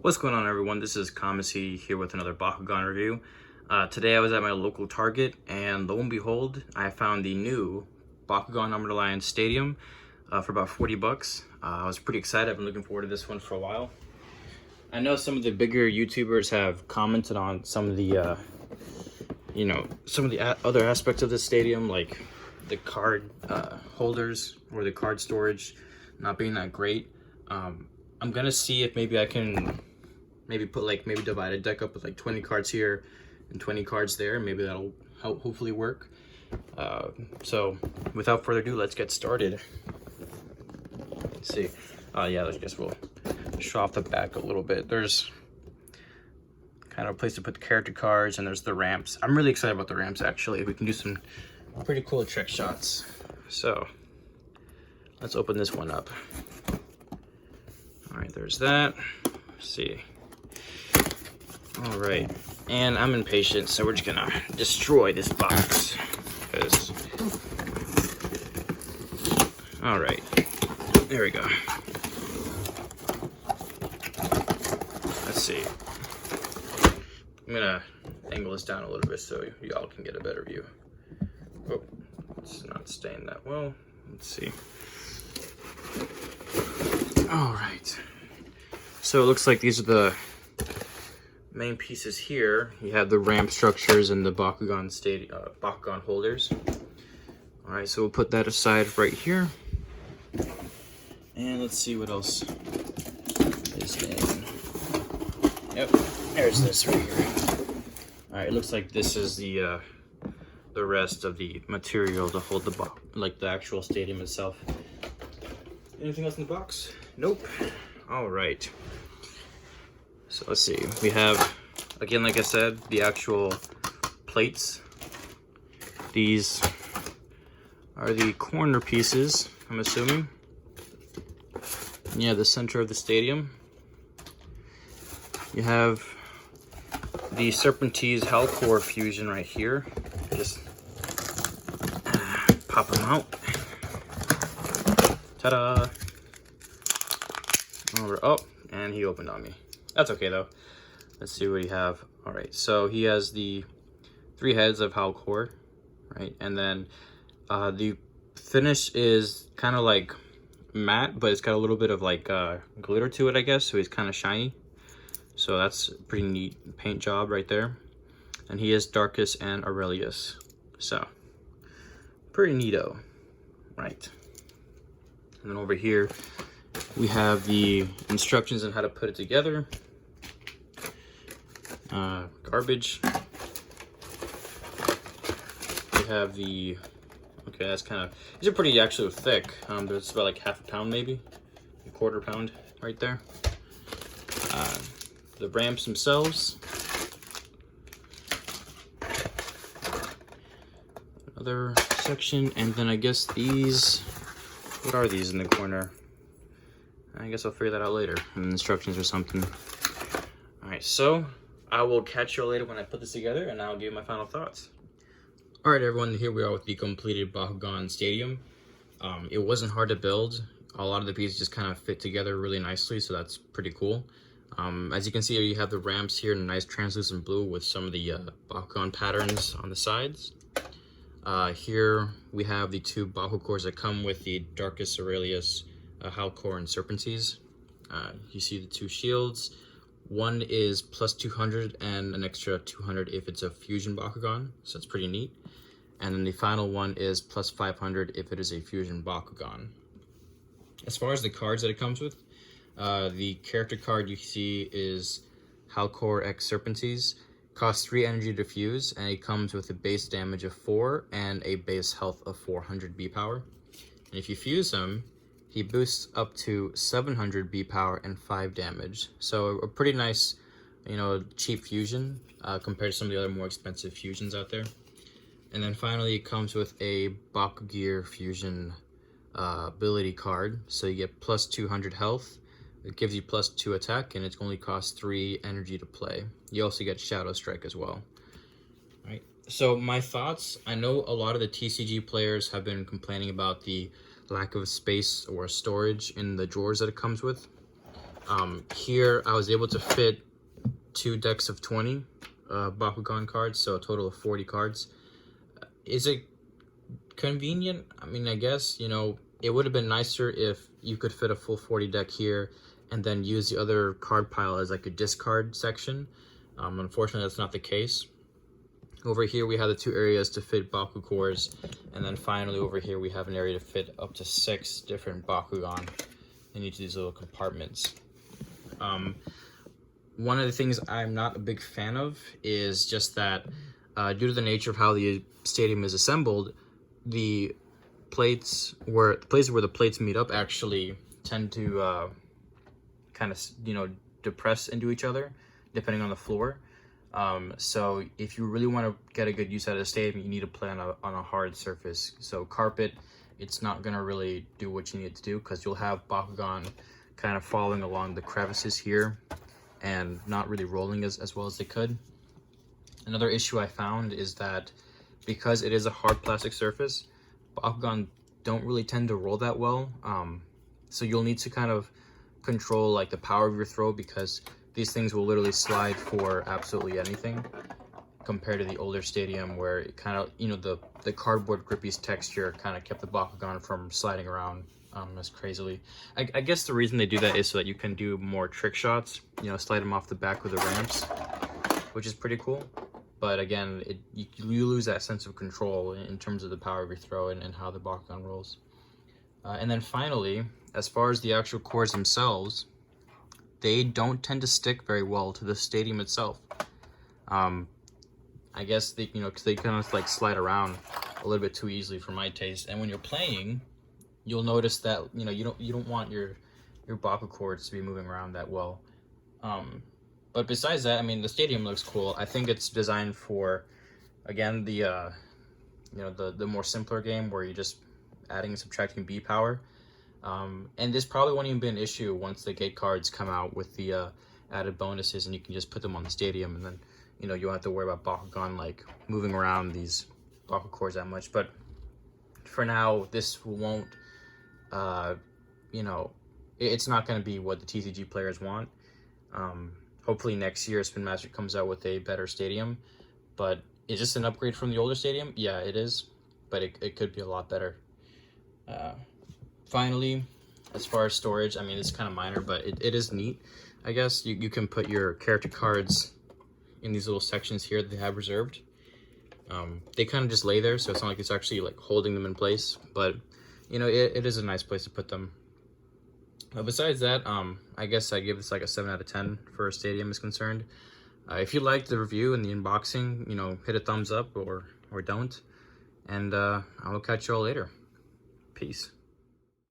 What's going on, everyone? This is Kamasi here with another Bakugan review. Today I was at my local Target, and lo and behold, I found the new Bakugan Armored Alliance Stadium for about 40 bucks. I was pretty excited. I've been looking forward to this one for a while. I know some of the bigger YouTubers have commented on some of the, other aspects of this stadium, like the card holders or the card storage not being that great. I'm gonna see if maybe I can maybe divide a deck up with like 20 cards here and 20 cards there. Maybe that'll hopefully work. So without further ado, let's get started. Let's see. Yeah, I guess we'll show off the back a little bit. There's kind of a place to put the character cards, and there's the ramps. I'm really excited about the ramps, actually. We can do some pretty cool trick shots. So let's open this one up. All right, there's that. Let's see. All right, and I'm impatient, so we're just gonna destroy this box. All right, there we go. Let's see. I'm gonna angle this down a little bit so y'all can get a better view. Oh, it's not staying that well. Let's see. All right. So it looks like these are the main pieces here. You have the ramp structures and the Bakugan holders. All right, so we'll put that aside right here. And let's see what else is in. Yep, there's this right here. All right, it looks like this is the rest of the material to hold the actual stadium itself. Anything else in the box? Nope. All right. So let's see. We have, again, like I said, the actual plates. These are the corner pieces, I'm assuming. Yeah, the center of the stadium. You have the Serpentine Hellcore fusion right here. Just pop them out. Ta-da! Oh, and he opened on me. That's okay though. Let's see what you have. All right, so he has the 3 heads of Hellcore, right? And then the finish is kind of like matte, but it's got a little bit of like glitter to it, I guess. So he's kind of shiny. So that's a pretty neat paint job right there. And he is Darkus and Aurelius. So pretty neato, right? And then over here, we have the instructions on how to put it together. Garbage. We have the, okay, that's kind of, these are pretty actually thick. There's about like half a pound, maybe a quarter pound right there. The ramps themselves. Another section, and then I guess these, what are these in the corner? I guess I'll figure that out later in the instructions or something. All right, so I will catch you later when I put this together, and I'll give you my final thoughts. All right, everyone, here we are with the completed Bakugan Stadium. It wasn't hard to build. A lot of the pieces just kind of fit together really nicely, so that's pretty cool. As you can see, you have the ramps here in a nice translucent blue with some of the Bakugan patterns on the sides. Here we have the 2 Bakugans that come with the Darkus Aurelius, Hellcore, and Serpentine. You see the 2 shields. One is plus 200 and an extra 200 if it's a fusion Bakugan, so it's pretty neat. And then the final one is plus 500 if it is a fusion Bakugan. As far as the cards that it comes with, the character card you see is Hellcore X Serpentine. Costs 3 energy to fuse, and it comes with a base damage of 4 and a base health of 400 B power. And if you fuse him, he boosts up to 700 B power and 5 damage. So a pretty nice, cheap fusion compared to some of the other more expensive fusions out there. And then finally, it comes with a Bakugear fusion ability card. So you get plus 200 health. It gives you plus 2 attack, and it only costs 3 energy to play. You also get Shadow Strike as well. All right. So my thoughts, I know a lot of the TCG players have been complaining about the lack of space or storage in the drawers that it comes with. Here I was able to fit 2 decks of 20 Bakugan cards, so a total of 40 cards. Is it convenient? I mean, I guess, you know, it would have been nicer if you could fit a full 40 deck here and then use the other card pile as like a discard section. Unfortunately, that's not the case. Over here, we have the 2 areas to fit Baku cores, and then finally over here, we have an area to fit up to 6 different Bakugan in each of these little compartments. One of the things I'm not a big fan of is just that due to the nature of how the stadium is assembled, the places where the plates meet up actually tend to kind of, you know, depress into each other depending on the floor. So if you really want to get a good use out of the stadium, you need to play on a hard surface. So carpet, it's not going to really do what you need to do, because you'll have Bakugan kind of following along the crevices here and not really rolling as well as they could. Another issue I found is that because it is a hard plastic surface, Bakugan don't really tend to roll that well. So you'll need to kind of control like the power of your throw, because these things will literally slide for absolutely anything, compared to the older stadium where it kind of, you know, the cardboard grippy texture kind of kept the Bakugan from sliding around as crazily. I guess the reason they do that is so that you can do more trick shots, you know, slide them off the back with the ramps, which is pretty cool. But again, you lose that sense of control in terms of the power of your throw and how the Bakugan rolls. And then finally, as far as the actual cores themselves, they don't tend to stick very well to the stadium itself. I guess they, you know, because they kind of like slide around a little bit too easily for my taste. And when you're playing, you'll notice that, you know, you don't want your Baku cords to be moving around that well. But besides that, I mean, the stadium looks cool. I think it's designed for, again, the you know, the more simpler game where you're just adding and subtracting B power. And this probably won't even be an issue once the gate cards come out with the added bonuses, and you can just put them on the stadium, and then, you know, you don't have to worry about Bakugan like moving around these Baku cores that much. But for now, this won't, you know, it's not going to be what the TCG players want. Hopefully next year Spin Master comes out with a better stadium. But is this an upgrade from the older stadium? Yeah, it is, but it could be a lot better. Finally, as far as storage, I mean, it's kind of minor, but it is neat. I guess you can put your character cards in these little sections here that they have reserved. They kind of just lay there, so it's not like it's actually like holding them in place, but you know, it is a nice place to put them. Besides that, I guess I give this like a 7 out of 10 for a stadium is concerned. If you liked the review and the unboxing, you know, hit a thumbs up or don't, and I will catch you all later. Peace.